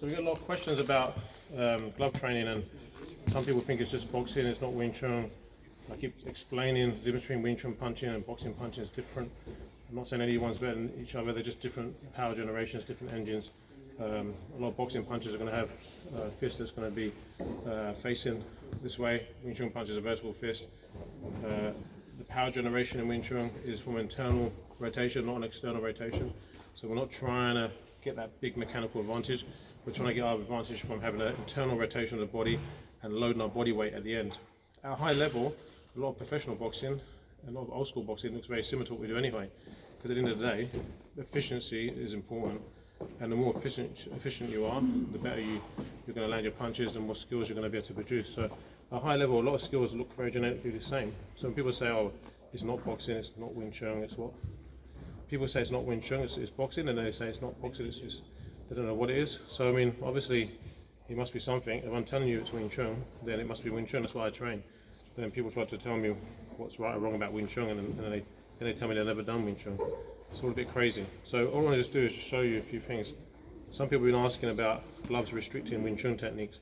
So we get a lot of questions about glove training, and some people think it's just boxing, it's not Wing Chun. I keep explaining the difference between Wing Chun punching and boxing punching is different. I'm not saying anyone's better than each other, they're just different power generations, different engines. A lot of boxing punches are going to have a fist that's going to be facing this way. Wing Chun punch is a vertical fist. The power generation in Wing Chun is from internal rotation, not an external rotation. So we're not trying to get that big mechanical advantage. We're trying to get our advantage from having an internal rotation of the body and loading our body weight at the end. At a high level, a lot of professional boxing, a lot of old school boxing looks very similar to what we do anyway. Because at the end of the day, efficiency is important. And the more efficient you are, the better you're going to land your punches, the more skills you're going to be able to produce. So at a high level, a lot of skills look very genetically the same. So when people say, oh, it's not boxing, it's not Wing Chun, it's what? People say it's not Wing Chun, it's boxing, and they say it's not boxing, they don't know what it is. So I mean, obviously, it must be something. If I'm telling you it's Wing Chun, then it must be Wing Chun, that's why I train. But then people try to tell me what's right or wrong about Wing Chun, and then they tell me they've never done Wing Chun. It's all a bit crazy. So all I want to just do is just show you a few things. Some people have been asking about gloves restricting Wing Chun techniques.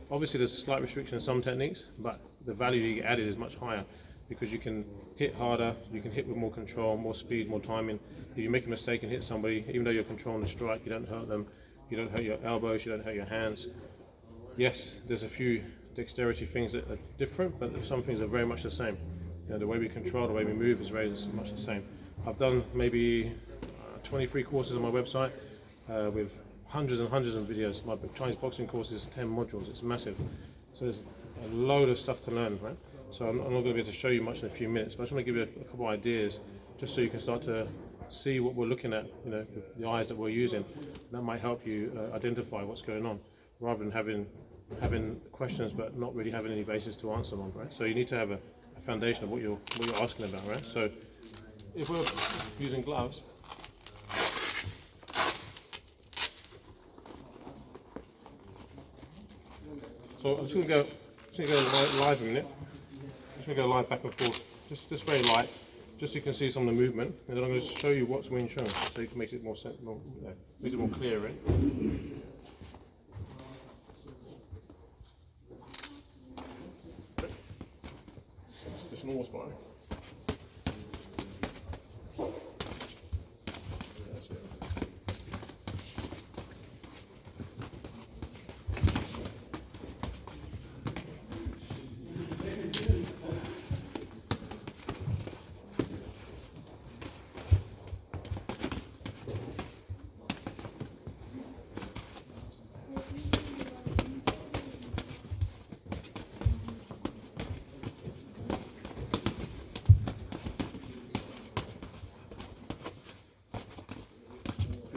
Obviously there's a slight restriction in some techniques, but the value you get added is much higher because you can hit harder, you can hit with more control, more speed, more timing. If you make a mistake and hit somebody, even though you're controlling the strike, you don't hurt them, you don't hurt your elbows, you don't hurt your hands. Yes, there's a few dexterity things that are different, but some things are very much the same. You know, the way we control, the way we move is very much the same. I've done maybe 23 courses on my website with hundreds and hundreds of videos. My Chinese boxing course is 10 modules, it's massive. So there's a load of stuff to learn, right? So I'm not going to be able to show you much in a few minutes, but I just want to give you a couple of ideas just so you can start to see what we're looking at, you know, the eyes that we're using. That might help you identify what's going on, rather than having questions but not really having any basis to answer them, right? So you need to have a foundation of what you're asking about, right? So if we're using gloves, so I'm just going to go live a minute. I'm just going to go live back and forth, just very light, just so you can see some of the movement, and then I'm going to show you what's Wing Chun, so you can make it more makes it more clear, right? Just normal sparring.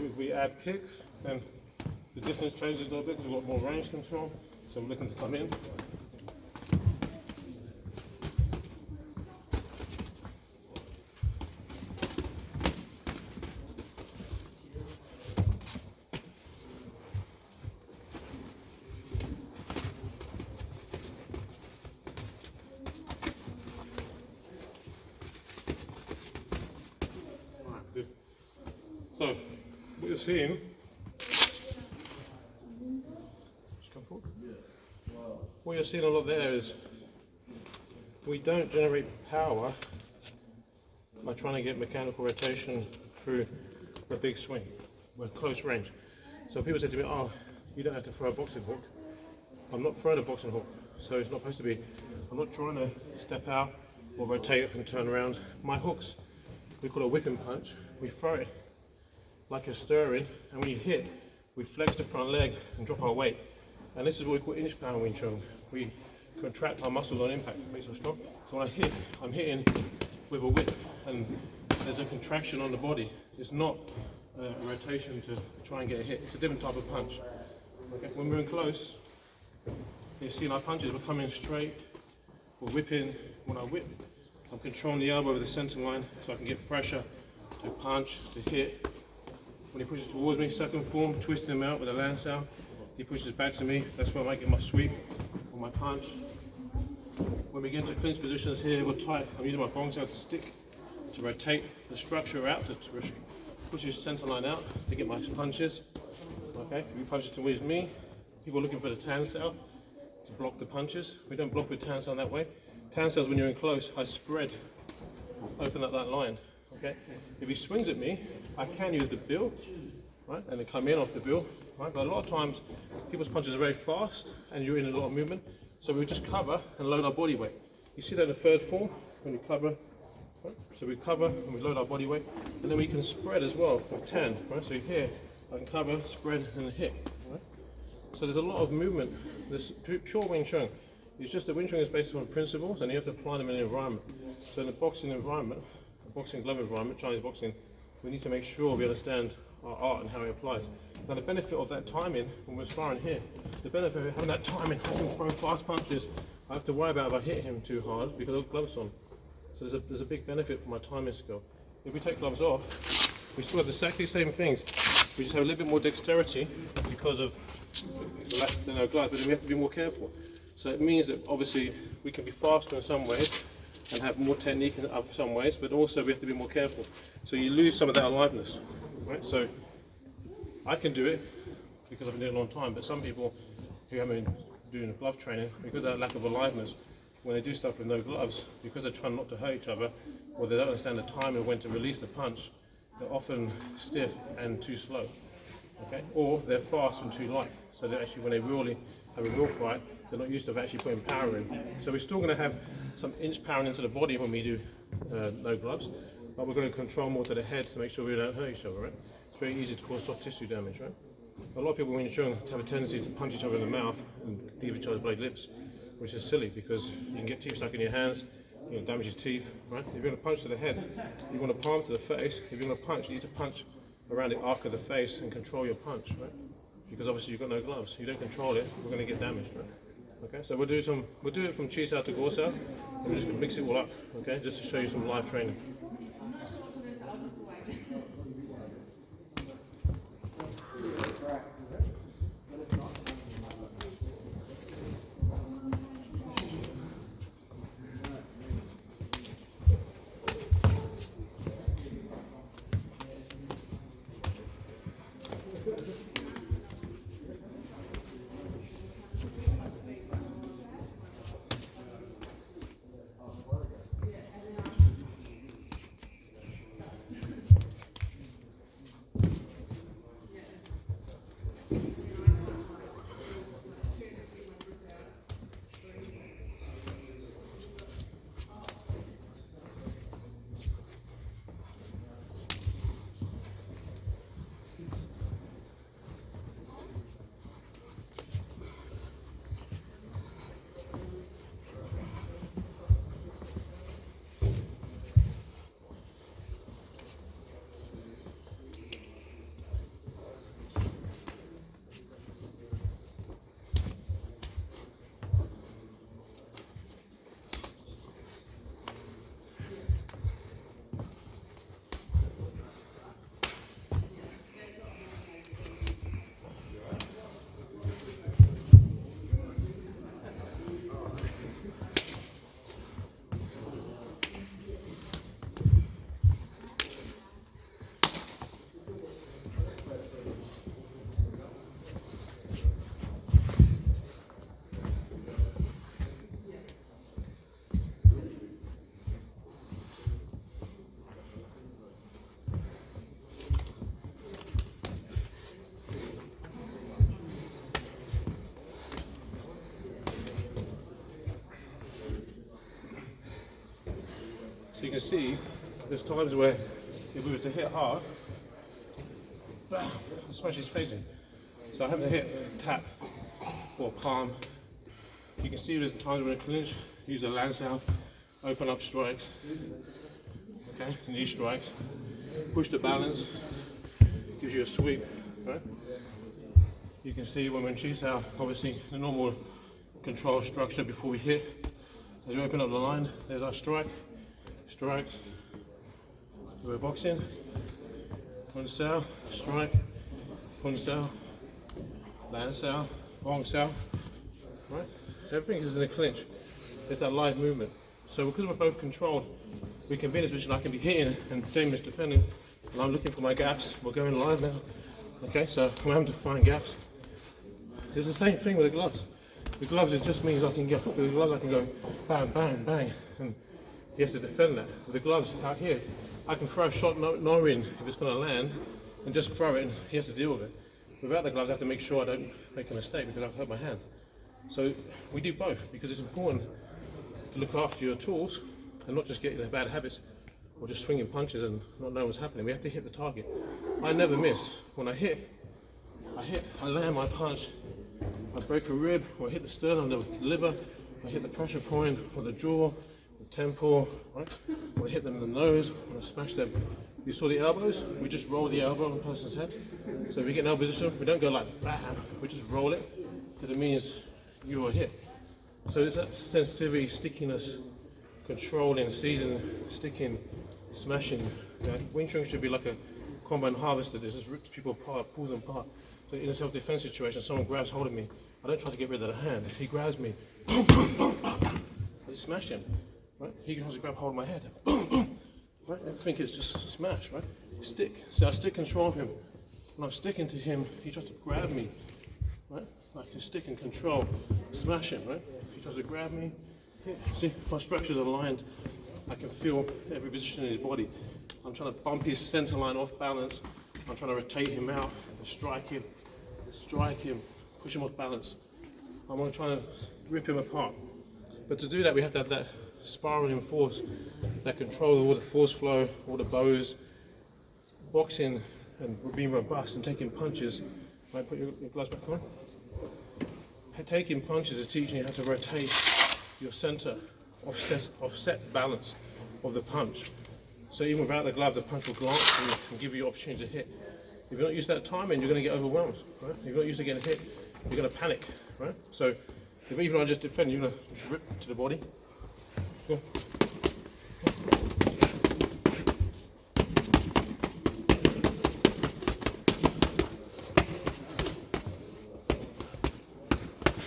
If we add kicks, then the distance changes a little bit because we've got more range control. So we're looking to come in. Alright, good. So what you're seeing, what you're seeing a lot there is we don't generate power by trying to get mechanical rotation through a big swing. We're close range. So people say to me, oh, you don't have to throw a boxing hook. I'm not throwing a boxing hook, so it's not supposed to be, I'm not trying to step out or rotate and turn around. My hooks, we call a whipping punch, we throw it like you're stirring, and when you hit, we flex the front leg and drop our weight. And this is what we call inch power Wing Chun. We contract our muscles on impact, it makes us strong. So when I hit, I'm hitting with a whip, and there's a contraction on the body. It's not a rotation to try and get a hit. It's a different type of punch. Okay? When we're in close, you see our punches, we're coming straight, we're whipping. When I whip, I'm controlling the elbow with the center line so I can get pressure to punch, to hit. When he pushes towards me, second form, twisting him out with a Lan Sao. He pushes back to me, that's where I might get my sweep or my punch. When we get into clinch positions here, we're tight. I'm using my Gor Sao to stick, to rotate the structure out, to push his center line out, to get my punches. Okay, if he punches towards me, people are looking for the Tan Sao to block the punches. We don't block with Tan Sao that way. Tan Sao is when you're in close, I spread, open up that line. Okay, if he swings at me, I can use the bill, right, and then come in off the bill, right. But a lot of times, people's punches are very fast, and you're in a lot of movement. So we just cover and load our body weight. You see that in the third form when we cover. Right? So we cover and we load our body weight, and then we can spread as well with 10. Right? So here I can cover, spread, and hit. Right? So there's a lot of movement. This pure Wing Chun. It's just that Wing Chun is based on principles, and you have to apply them in an environment. So in the boxing environment, the boxing glove environment, Chinese boxing, we need to make sure we understand our art and how it applies. Now the benefit of that timing when we're sparring here, the benefit of having that timing, I can throw fast punches. I have to worry about if I hit him too hard because I've got gloves on. So there's a big benefit for my timing skill. If we take gloves off, we still have exactly the same things. We just have a little bit more dexterity because of the lack of no gloves, but then we have to be more careful. So it means that obviously we can be faster in some ways and have more technique in some ways, but also we have to be more careful. So you lose some of that aliveness, right? So I can do it because I've been doing it a long time, but some people who haven't been doing glove training, because of that lack of aliveness, when they do stuff with no gloves, because they're trying not to hurt each other, or they don't understand the time of when to release the punch, they're often stiff and too slow, okay? Or they're fast and too light. So they actually, when they really have a real fight, they're not used to actually putting power in. So we're still going to have some inch power into the body when we do no gloves, but we're going to control more to the head to make sure we don't hurt each other, right? It's very easy to cause soft tissue damage, right? A lot of people when you're trying to have a tendency to punch each other in the mouth and give each other bloody lips, which is silly because you can get teeth stuck in your hands, you know, damage his teeth, right? If you're going to punch to the head, you want to palm to the face. If you're going to punch, you need to punch around the arc of the face and control your punch, right? Because obviously you've got no gloves. You don't control it, we're going to get damaged, right? Okay, so we'll do it from Chi Sao to Gor Sao, and we're just going to mix it all up, okay, just to show you some live training. So you can see there's times where if we were to hit hard, bam, I smash his face in. So I have to hit tap or palm. You can see there's times when I clinch, use the Lan Sao, open up strikes, okay, knee strikes, push the balance, gives you a sweep, right? You can see when we're in Chi Sao, obviously the normal control structure before we hit. As we open up the line, there's our strike. Strikes, we're boxing, Wing Sao, strike, Wing Sao, Lan Sao, Gor Sao, right? Everything is in a clinch. It's that live movement. So because we're both controlled, we can be in a position I can be hitting and Damien's defending, and I'm looking for my gaps. We're going live now. Okay, so I'm having to find gaps. It's the same thing with the gloves. The gloves, it just means I can go, with the gloves I can go bang, bang, bang, and he has to defend that. With the gloves out here, I can throw a shot knowing if it's going to land, and just throw it, and he has to deal with it. Without the gloves, I have to make sure I don't make a mistake because I've hurt my hand. So we do both because it's important to look after your tools and not just get into bad habits or just swinging punches and not knowing what's happening. We have to hit the target. I never miss. When I hit, I land my punch, I break a rib, or I hit the sternum, the liver, I hit the pressure point, or the jaw, the temple, right? Or I hit them in the nose, or I smash them. You saw the elbows? We just roll the elbow on the person's head. So if we get in elbow position, we don't go like bam, we just roll it, because it means you are hit. So it's that sensitivity, stickiness, controlling, seasoning, sticking, smashing. Wing Chun should be like a combine harvester. This just rips people apart, pulls them apart. So in a self-defense situation, someone grabs hold of me. I don't try to get rid of the hand. He grabs me. I just smash him. Right? He tries to grab hold of my head. Right? I think it's just smash. Right? Stick. So I stick control him. When I'm sticking to him, he tries to grab me. Right? I can stick and control, smash him. Right? He tries to grab me. See, my structure's aligned. I can feel every position in his body. I'm trying to bump his center line off balance. I'm trying to rotate him out and strike him, push him off balance. I'm going to try to rip him apart. But to do that, we have to have that spiraling force, that control of all the force flow, all the bows, boxing and being robust and taking punches. Right, put your gloves back on. Taking punches is teaching you how to rotate your center, offset balance of the punch. So even without the glove, the punch will glance and give you the opportunity to hit. If you're not used to that timing, you're going to get overwhelmed. Right? If you're not used to getting hit, you're going to panic. Right? So if even I just defend, you're going to rip to the body. Go.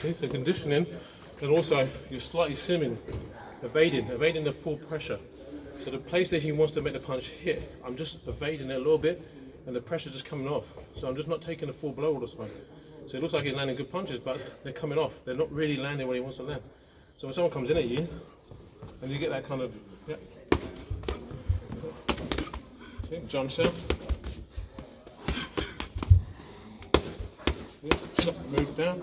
See, so conditioning, and also you're slightly simming, evading the full pressure. So the place that he wants to make the punch hit, I'm just evading it a little bit, and the pressure's just coming off. So I'm just not taking the full blow all the time. So it looks like he's landing good punches, but they're coming off. They're not really landing where he wants to land. So when someone comes in at you, and you get that kind of, yeah. See, jump sound. Yeah. Move down.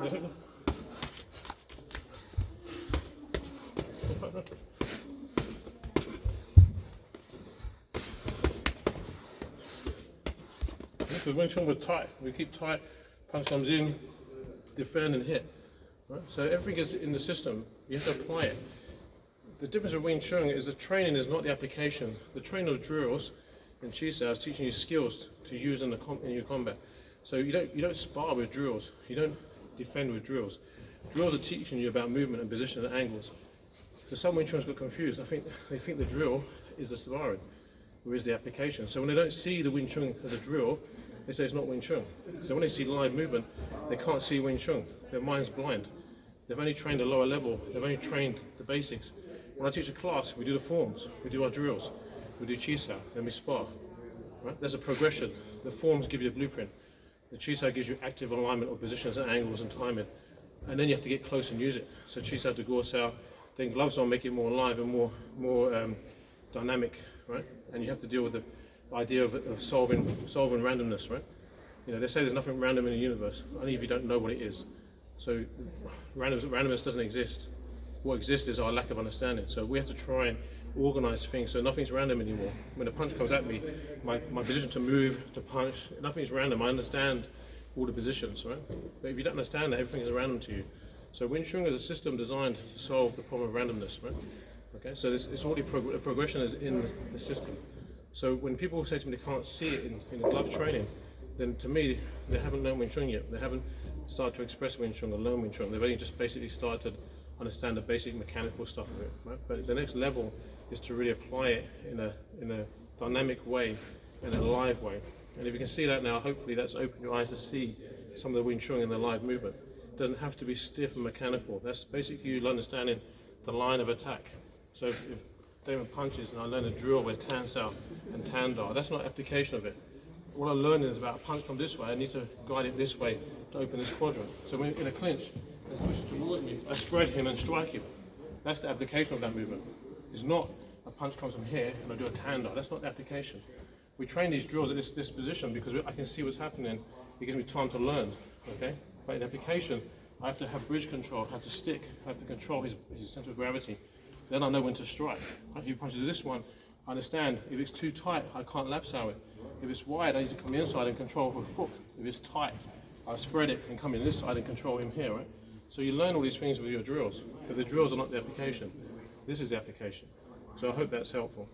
Because Wing Chun, we're tight. We keep tight. Punch comes in, defend and hit. Right? So everything is in the system. You have to apply it. The difference with Wing Chun is the training is not the application. The training of drills in Chi Sao is teaching you skills to use in your combat. So you don't spar with drills. You don't defend with drills. Drills are teaching you about movement and position and angles. So some Wing Chuns got confused. I think they think the drill is the sparring, whereas the application. So when they don't see the Wing Chun as a drill, they say it's not Wing Chun. So when they see live movement, they can't see Wing Chun. Their mind's blind. They've only trained a lower level. They've only trained the basics. When I teach a class, we do the forms, we do our drills, we do Chi Sao, then we spar. Right? There's a progression. The forms give you a blueprint. The Chi Sao gives you active alignment of positions and angles and timing. And then you have to get close and use it. So Chi Sao to Gor Sao, then gloves on make it more alive and more dynamic, right? And you have to deal with the idea of solving randomness, right? You know, they say there's nothing random in the universe, only if you don't know what it is. So randomness doesn't exist. What exists is our lack of understanding. So we have to try and organize things so nothing's random anymore. When a punch comes at me, my position to move, to punch, nothing's random. I understand all the positions, right? But if you don't understand that, everything is random to you. So Wing Chun is a system designed to solve the problem of randomness, right? Okay, so it's already the progression is in the system. So when people say to me they can't see it in glove training, then to me they haven't learned Wing Chun yet. They haven't started to express Wing Chun or learn Wing Chun. They've only just basically started to understand the basic mechanical stuff of it, right? But the next level is to really apply it in a dynamic way, in a live way. And if you can see that now, hopefully that's opened your eyes to see some of the Wing Chun in the live movement. It doesn't have to be stiff and mechanical. That's basically you understanding the line of attack. So if David punches and I learn a drill with Tan Sao and Tan Da, that's not application of it. What I learned is about a punch come this way, I need to guide it this way to open this quadrant. So when in a clinch, as he pushes towards me, I spread him and strike him. That's the application of that movement. It's not a punch comes from here and I do a tanda. That's not the application. We train these drills at this position because I can see what's happening. It gives me time to learn, okay? But in application, I have to have bridge control, I have to stick, I have to control his center of gravity. Then I know when to strike. If he punches this one, I understand if it's too tight, I can't lapso it. If it's wide, I need to come inside and control with a foot. If it's tight, I spread it and come in this side and control him here, right? So you learn all these things with your drills, but the drills are not the application. This is the application. So I hope that's helpful.